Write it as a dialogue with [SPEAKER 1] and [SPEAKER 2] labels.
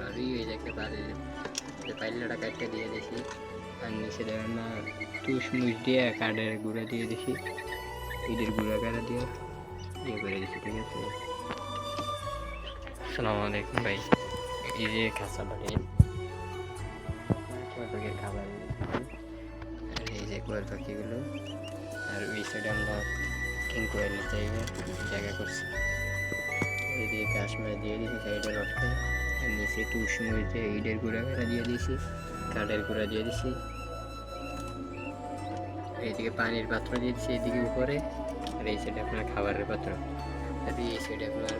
[SPEAKER 1] আর এই দেখতে পারেন পাইলাটা কাটতে দিয়ে দিয়েছি। আর নিচে দেখেন না তুষ মুষ দিয়ে কাঠের গুঁড়া দিয়ে দিছি, ইটের গুঁড়া কাটা দিয়ে ইয়ে করে দিছি। ঠিক আছে, আসসালামু আলাইকুম ভাই। এই যে খাঁচা বাড়ি পাখির খাবার, আর এই যে কোয়েল পাখিগুলো। আর ওই সাইডে আমরা কিং কোয়েলের জায়গা করছি। এদিকে ঘাস মাছ দিয়ে দিয়েছি সাইডে রটকে, আর নিচে তুষ মুষ দিয়ে ইটের গুঁড়া কাটা দিয়ে দিয়েছি, কাঠের গুঁড়া দিয়ে দিছি। এইদিকে পানির পাত্র দিয়েছি এদিকে উপরে, আর এই সাইডে আপনার খাবারের পাত্র, আর এই সাইডে আপনার